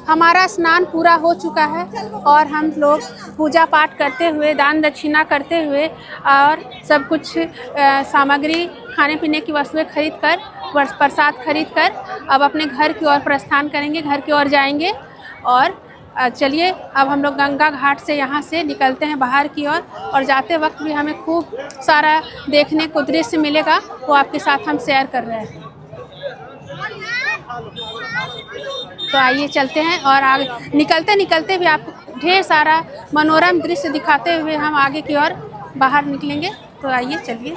हमारा स्नान पूरा हो चुका है और हम लोग पूजा पाठ करते हुए, दान दक्षिणा करते हुए और सब कुछ सामग्री, खाने पीने की वस्तुएं खरीद कर, प्रसाद खरीद कर अब अपने घर की ओर प्रस्थान करेंगे, घर की ओर जाएंगे। और चलिए अब हम लोग गंगा घाट से यहाँ से निकलते हैं बाहर की ओर और जाते वक्त भी हमें खूब सारा देखने को दृश्य मिलेगा, वो आपके साथ हम शेयर कर रहे हैं। तो आइए चलते हैं और आगे निकलते निकलते भी आपको ढेर सारा मनोरम दृश्य दिखाते हुए हम आगे की ओर बाहर निकलेंगे। तो आइए चलिए।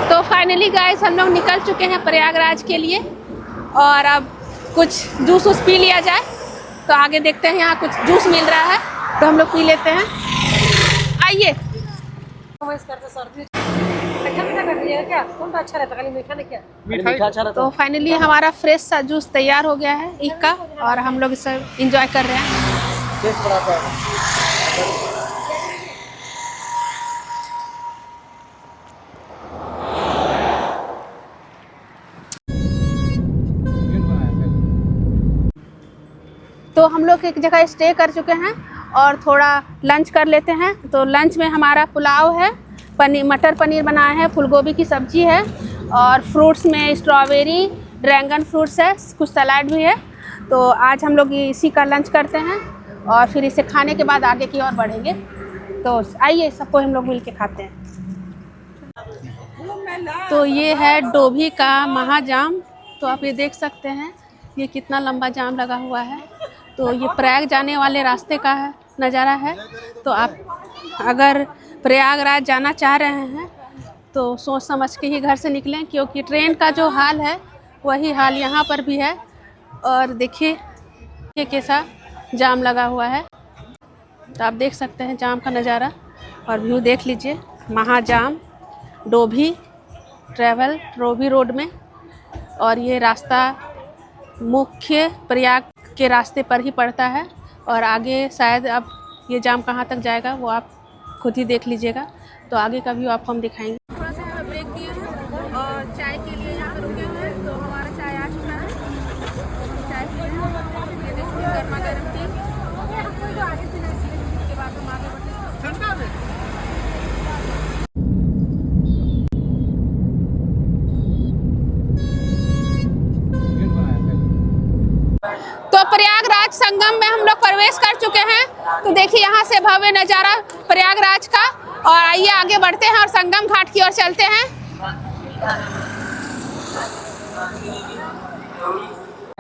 तो फाइनली गाइस हम लोग निकल चुके हैं प्रयागराज के लिए और अब कुछ जूस पी लिया जाए। तो आगे देखते हैं, यहाँ कुछ जूस मिल रहा है तो हम लोग पी लेते हैं। आइए। अच्छा रहता मीठा अच्छा रहता। तो फाइनली हमारा फ्रेश सा जूस तैयार हो गया है ईख का और हम लोग इसे एंजॉय कर रहे हैं। तो हम लोग एक जगह स्टे कर चुके हैं और थोड़ा लंच कर लेते हैं। तो लंच में हमारा पुलाव है, मटर पनीर बनाया है, फूलगोभी की सब्जी है और फ्रूट्स में स्ट्रॉबेरी, ड्रैगन फ्रूट्स है, कुछ सलाद भी है। तो आज हम लोग इसी का लंच करते हैं और फिर इसे खाने के बाद आगे की ओर बढ़ेंगे। तो आइए सबको हम लोग मिल के खाते हैं। तो ये है डोभी का महाजाम। तो आप ये देख सकते हैं ये कितना लंबा जाम लगा हुआ है। तो ये प्रयाग जाने वाले रास्ते का है नज़ारा है। तो आप अगर प्रयागराज जाना चाह रहे हैं तो सोच समझ के ही घर से निकलें, क्योंकि ट्रेन का जो हाल है वही हाल यहाँ पर भी है। और देखिए ये कैसा जाम लगा हुआ है। तो आप देख सकते हैं जाम का नज़ारा और व्यू देख लीजिए। महाजाम डोभी ट्रैवल डोभी रोड में, और ये रास्ता मुख्य प्रयाग के रास्ते पर ही पड़ता है। और आगे शायद अब ये जाम कहाँ तक जाएगा वो आप खुद ही देख लीजिएगा। तो आगे का व्यू आपको हम दिखाएंगे। थोड़ा सा यहाँ ब्रेक दिए हैं और चाय के लिए यहाँ पर रुके हुए हैं। तो हमारा चाय आ चुका है, चाय पी रहे हैं। ये देखिए गर्मा गर्म टी। उसके बाद हम आगे बढ़ते हैं। तो प्रयागराज संगम में हम लोग प्रवेश कर चुके हैं। तो देखिए यहाँ से भव्य नज़ारा प्रयागराज का। और आइए आगे बढ़ते हैं और संगम घाट की ओर चलते हैं।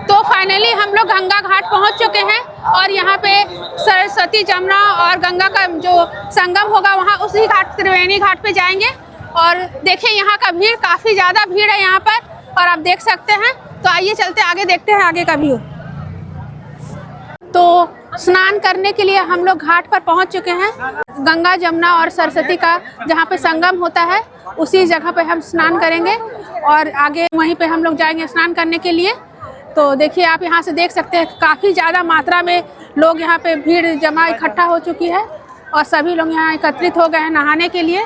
तो फाइनली हम लोग गंगा घाट पहुँच चुके हैं और यहाँ पे सरस्वती, जमुना और गंगा का जो संगम होगा वहाँ उसी घाट त्रिवेणी घाट पे जाएंगे। और देखिए यहाँ का भीड़, काफ़ी ज़्यादा भीड़ है यहाँ पर और आप देख सकते हैं। तो आइए चलते आगे देखते हैं आगे का व्यू। तो स्नान करने के लिए हम लोग घाट पर पहुंच चुके हैं। गंगा, जमुना और सरस्वती का जहां पे संगम होता है उसी जगह पे हम स्नान करेंगे और आगे वहीं पे हम लोग जाएंगे स्नान करने के लिए। तो देखिए आप यहां से देख सकते हैं काफ़ी ज़्यादा मात्रा में लोग यहाँ पे भीड़ जमा इकट्ठा हो चुकी है और सभी लोग यहाँ एकत्रित हो गए हैं नहाने के लिए,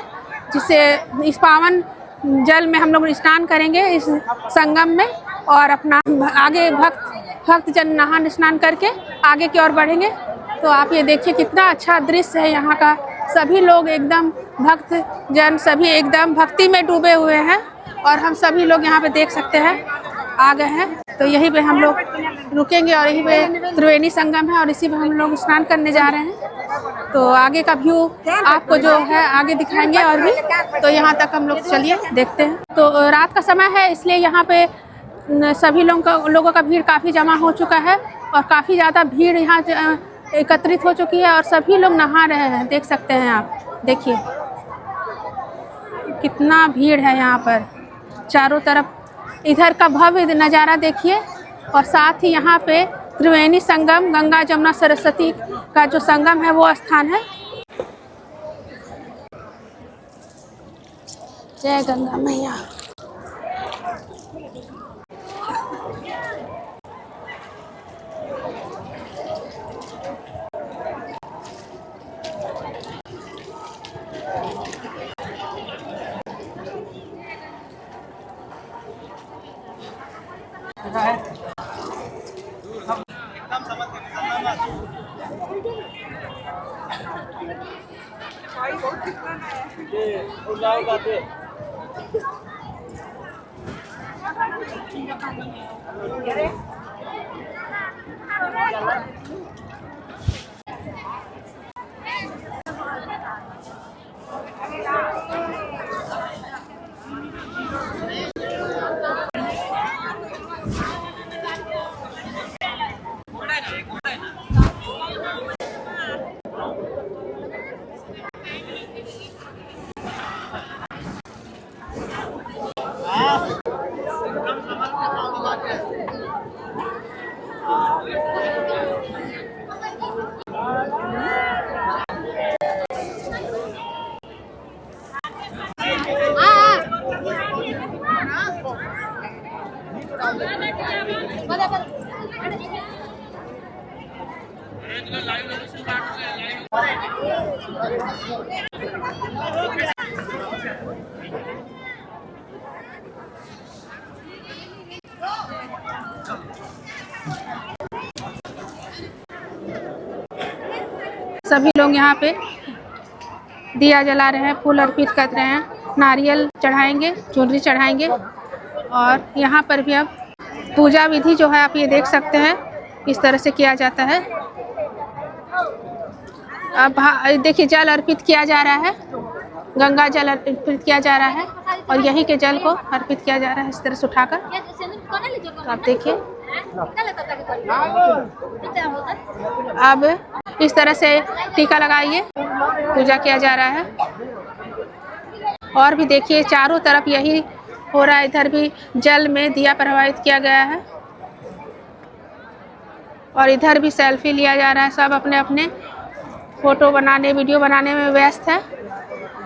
जिससे इस पावन जल में हम लोग स्नान करेंगे इस संगम में और अपना आगे भक्तजन नहा स्नान करके आगे की ओर बढ़ेंगे। तो आप ये देखिए कितना अच्छा दृश्य है यहाँ का। सभी लोग एकदम भक्तजन सभी एकदम भक्ति में डूबे हुए हैं और हम सभी लोग यहाँ पे देख सकते हैं आ गए हैं। तो यहीं पे हम लोग रुकेंगे और यहीं पे त्रिवेणी संगम है और इसी पे हम लोग स्नान करने जा रहे हैं। तो आगे का व्यू आपको जो है आगे दिखाएंगे और भी। तो यहाँ तक हम लोग चलिए देखते हैं। तो रात का समय है इसलिए यहाँ पे सभी लोगों का भीड़ काफ़ी जमा हो चुका है और काफ़ी ज़्यादा भीड़ यहाँ एकत्रित हो चुकी है और सभी लोग नहा रहे हैं। देख सकते हैं आप, देखिए कितना भीड़ है यहाँ पर चारों तरफ। इधर का भव्य नज़ारा देखिए और साथ ही यहाँ पे त्रिवेणी संगम, गंगा, जमुना, सरस्वती का जो संगम है वो स्थान है। जय गंगा मैया। सभी लोग यहाँ पे दिया जला रहे हैं, फूल अर्पित कर रहे हैं, नारियल चढ़ाएंगे, चुनरी चढ़ाएंगे। और यहाँ पर भी अब पूजा विधि जो है आप ये देख सकते हैं इस तरह से किया जाता है। अब देखिए जल अर्पित किया जा रहा है, गंगा जल अर्पित किया जा रहा है और यहीं के जल को अर्पित किया जा रहा है इस तरह से उठाकर। तो आप देखिए अब इस तरह से टीका लगाइए, पूजा किया जा रहा है। और भी देखिए चारों तरफ यही हो रहा है, इधर भी जल में दिया प्रवाहित किया गया है और इधर भी सेल्फी लिया जा रहा है। सब अपने अपने फोटो बनाने, वीडियो बनाने में व्यस्त है,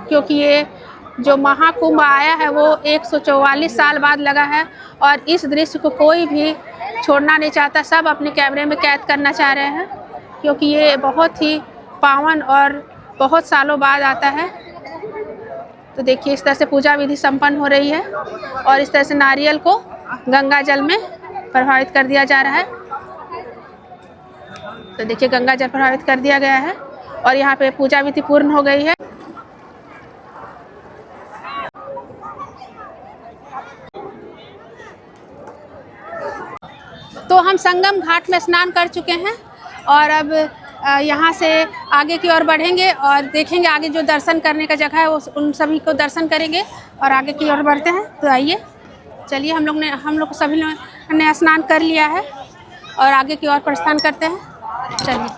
क्योंकि ये जो महाकुंभ आया है वो 144 साल बाद लगा है और इस दृश्य को कोई भी छोड़ना नहीं चाहता। सब अपने कैमरे में कैद करना चाह रहे हैं, क्योंकि ये बहुत ही पावन और बहुत सालों बाद आता है। तो देखिए इस तरह से पूजा विधि संपन्न हो रही है और इस तरह से नारियल को गंगा जल में प्रभावित कर दिया जा रहा है। तो देखिए गंगा जल प्रभावित कर दिया गया है और यहाँ पे पूजा विधि पूर्ण हो गई है। तो हम संगम घाट में स्नान कर चुके हैं और अब यहाँ से आगे की ओर बढ़ेंगे और देखेंगे आगे जो दर्शन करने का जगह है वो उन सभी को दर्शन करेंगे और आगे की ओर बढ़ते हैं। तो आइए चलिए, हम लोग सभी लोगों ने स्नान कर लिया है और आगे की ओर प्रस्थान करते हैं। चलिए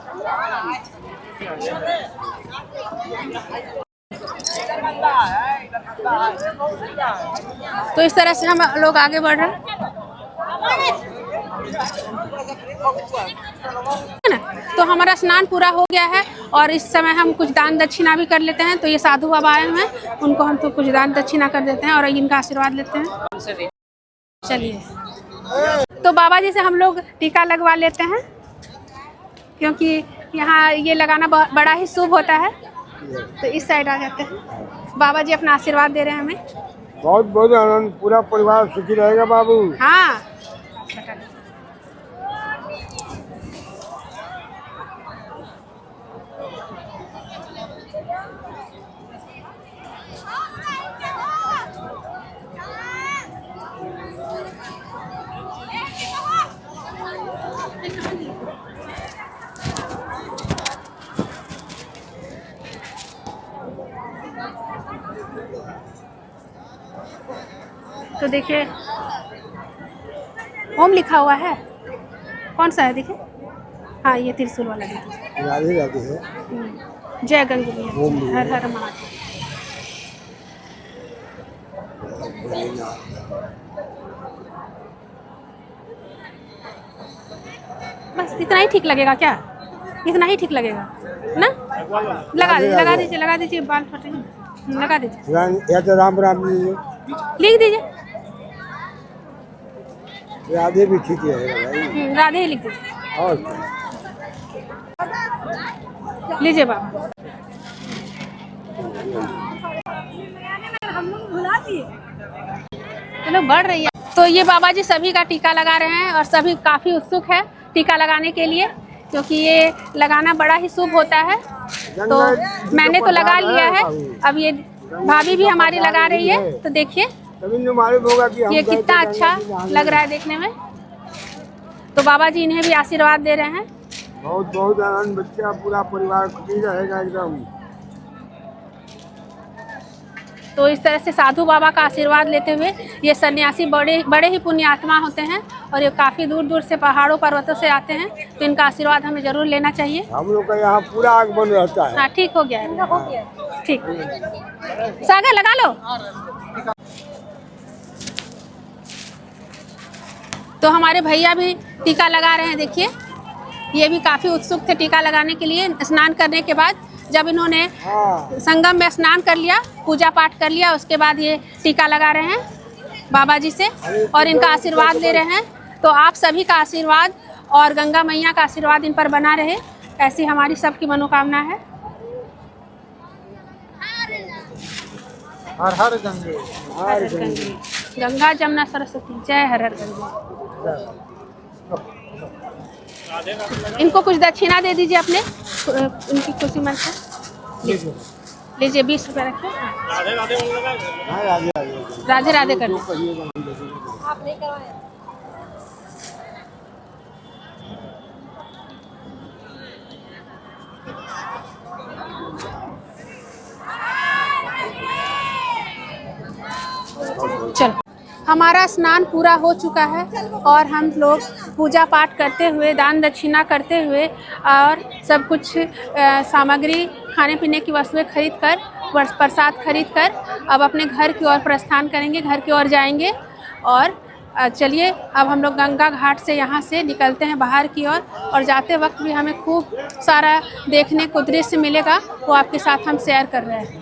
तो इस तरह से हम लोग आगे बढ़ रहे हैं ना। तो हमारा स्नान पूरा हो गया है और इस समय हम कुछ दान दक्षिणा भी कर लेते हैं। तो ये साधु बाबा आए हैं, उनको हम तो कुछ दान दक्षिणा कर देते हैं और इनका आशीर्वाद लेते हैं। चलिए तो बाबा जी से हम लोग टीका लगवा लेते हैं, क्योंकि यहाँ ये लगाना बड़ा ही शुभ होता है। तो इस साइड आ जाते हैं। बाबा जी अपना आशीर्वाद दे रहे हैं हमें। बहुत बहुत आनंद, पूरा परिवार सुखी रहेगा बाबू। हाँ तो देखिए ओम लिखा हुआ है, कौन सा है देखिए। हाँ ये त्रिशूल वाला देखिए, राधे राधे है। जय गंगा मैया, हर हर महादेव। बस इतना ही ठीक लगेगा क्या? इतना ही ठीक लगेगा ना? लगा दीजिए बाल फटेंगे, लगा दीजिए। या तो राम राम लिख दीजिए, राधे भी ठीक है, राधे ही लिख दीजिए। और लीजिए बाबा। हम लोग भुला दिए। चलो बढ़ रही है। तो ये बाबा जी सभी का टीका लगा रहे हैं और सभी काफ़ी उत्सुक है टीका लगाने के लिए, क्योंकि ये लगाना बड़ा ही शुभ होता है। तो मैंने तो लगा लिया है, अब ये भाभी भी हमारी लगा रही है। तो देखिए ये कितना अच्छा लग रहा है देखने में। तो बाबा जी इन्हें भी आशीर्वाद दे रहे हैं। बहुत बहुत आनंद, बच्चा पूरा परिवार खुशी रहेगा एकदम। तो इस तरह से साधु बाबा का आशीर्वाद लेते हुए ये सन्यासी बड़े ही पुण्यात्मा होते हैं और ये काफ़ी दूर दूर से पहाड़ों पर्वतों से आते हैं, तो इनका आशीर्वाद हमें जरूर लेना चाहिए। हम लोग का यहाँ पूरा आगमन रहता है। हाँ ठीक हो गया है, हो गया। ठीक। सागर लगा लो। तो हमारे भैया भी टीका लगा रहे हैं। देखिए ये भी काफ़ी उत्सुक थे टीका लगाने के लिए। स्नान करने के बाद जब इन्होंने संगम में स्नान कर लिया, पूजा पाठ कर लिया, उसके बाद ये टीका लगा रहे हैं बाबा जी से और इनका आशीर्वाद ले रहे हैं। तो आप सभी का आशीर्वाद और गंगा मैया का आशीर्वाद इन पर बना रहे, ऐसी हमारी सबकी मनोकामना है। हर हर गंगे, हर हर गंगे, गंगा जमुना सरस्वती, जय हर हर गंगे। इनको कुछ दक्षिणा दे दीजिए अपने, उनकी खुशी मन से लीजिए। 20 रुपये रखिए। राधे राधे कर दीजिए। आप नहीं करवाए। चलो हमारा स्नान पूरा हो चुका है और हम लोग पूजा पाठ करते हुए, दान दक्षिणा करते हुए और सब कुछ सामग्री, खाने पीने की वस्तुएं खरीद कर, प्रसाद खरीद कर अब अपने घर की ओर प्रस्थान करेंगे, घर की ओर जाएंगे। और चलिए अब हम लोग गंगा घाट से यहाँ से निकलते हैं बाहर की ओर और जाते वक्त भी हमें खूब सारा देखने को दृश्य मिलेगा, वो आपके साथ हम शेयर कर रहे हैं।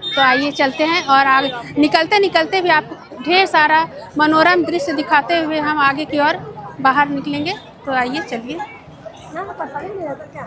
तो आइए चलते हैं और आगे निकलते निकलते भी आपको ढेर सारा मनोरम दृश्य दिखाते हुए हम आगे की ओर बाहर निकलेंगे। तो आइए चलिए। ना पता नहीं रहता क्या।